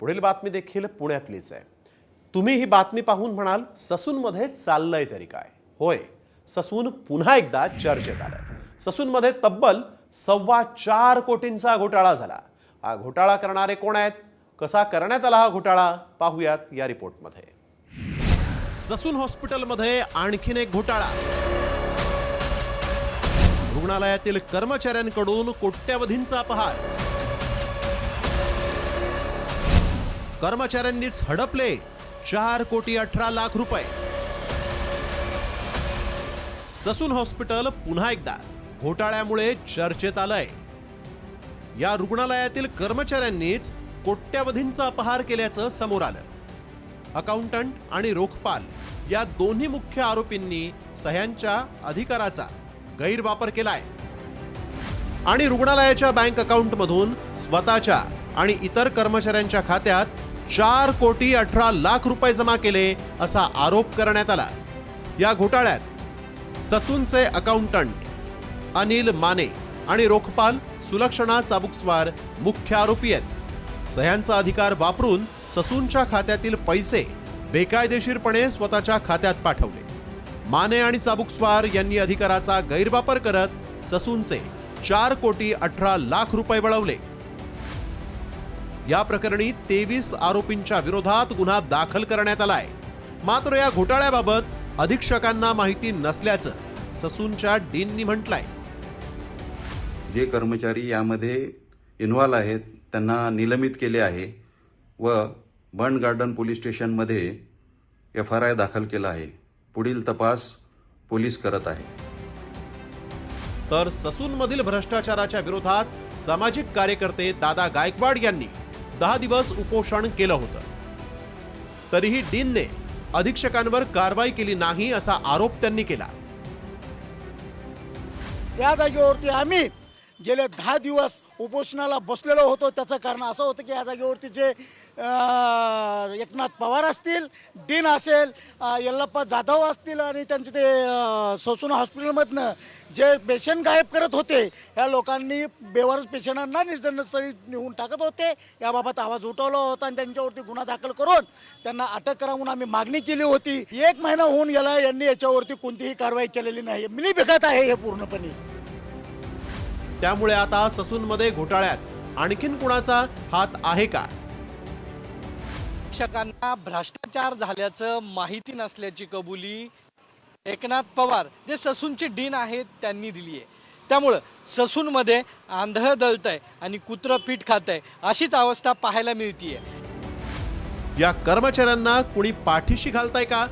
पुढील बातमी देखील पुण्यातलीच आहे। तुम्ही ही बातमी पाहून म्हणाल ससूनमध्ये चाललंय तरी काय। होय, ससून पुन्हा एकदा चर्चेत आलं। ससूनमध्ये तब्बल 4.25 कोटींचा घोटाळा झाला। हा घोटाळा करणारे कोण आहेत, कसा करण्यात आला हा घोटाळा, पाहूयात या रिपोर्टमध्ये। ससून हॉस्पिटलमध्ये आणखीन एक घोटाळा। रुग्णालयातील कर्मचाऱ्यांकडून कोट्यवधींचा अपहार। कर्मचाऱ्यांनीच हडपले 4,18,00,000 रुपये। ससून हॉस्पिटल पुन्हा एकदा घोटाळ्यामुळे चर्चेत आलंय। या रुग्णालयातील कर्मचाऱ्यांनीच कोट्यवधींचा अपहार केल्याचं समोर आलं। अकाउंटंट आणि रोखपाल या दोन्ही मुख्य आरोपींनी सह्यांच्या अधिकाराचा गैरवापर केलाय आणि रुग्णालयाच्या बँक अकाउंटमधून स्वतःच्या आणि इतर कर्मचाऱ्यांच्या खात्यात 4,18,00,000 रुपये जमा केले असा आरोप करण्यात आला। या घोटाळ्यात ससूनचे अकाउंटंट अनिल माने आणि रोखपाल सुलक्षणा चाबुकस्वार मुख्य आरोपी आहेत। सह्यांचा अधिकार वापरून ससूनच्या खात्यातील पैसे बेकायदेशीरपणे स्वतःच्या खात्यात पाठवले। माने आणि चाबुकस्वार यांनी अधिकाराचा गैरवापर करत ससूनचे 4,18,00,000 रुपये वळवले। या प्रकरणी 23 आरोपींच्या विरोधात गुन्हा दाखल करण्यात आलाय। मात्र या घोटाळ्याबाबत अधीक्षकांना माहिती नसल्याचं ससूनच्या डीननी म्हटलंय। जे कर्मचारी यामध्ये इन्व्हॉल्व आहेत त्यांना निलंबित केले आहे व बर्न गार्डन पोलीस स्टेशनमध्ये FRI दाखल केला आहे। पुढील तपास पोलीस करत आहे। तर ससूनमधील भ्रष्टाचाराच्या विरोधात सामाजिक कार्यकर्ते दादा गायकवाड यांनी 10 दिवस उपोषण केलं होतं। तरीही डीनने अधीक्षकांवर कारवाई केली नाही असा आरोप त्यांनी केला। या जागेवरती आम्ही गेले 10 दिवस उपोषणाला बसलेलो होतो। त्याचं कारण असं होतं की या जागेवरती जे एकनाथ पवार असतील, डीन असेल, यल्लप्पा जाधव असतील आणि त्यांचे ते ससून हॉस्पिटलमधनं जे पेशंट गायब करत होते, या लोकांनी बेवारस पेशंटांना निर्जनस्थळी नेऊन टाकत होते। याबाबत आवाज उठवला होता आणि त्यांच्यावरती गुन्हा दाखल करून त्यांना अटक करा म्हणून आम्ही मागणी केली होती। 1 महिना होऊन गेला, यांनी याच्यावरती कोणतीही कारवाई केलेली नाही। मिलीभगत आहे हे पूर्णपणे। त्यामुळे आता ससूनमध्ये घोटाळ्यात आणखीन कुणाचा हात आहे का? शिक्षकांना भ्रष्टाचार झाल्याचं माहिती नसल्याची कबुली एकनाथ पवार जे ससूनचे डीन आहेत त्यांनी दिली आहे। त्यामुळं ससूनमध्ये आंधळ दळतंय आणि कुत्रं पीठ खातंय अशीच अवस्था पाहायला मिळतीये। या कर्मचाऱ्यांना कुणी पाठीशी घालताय का?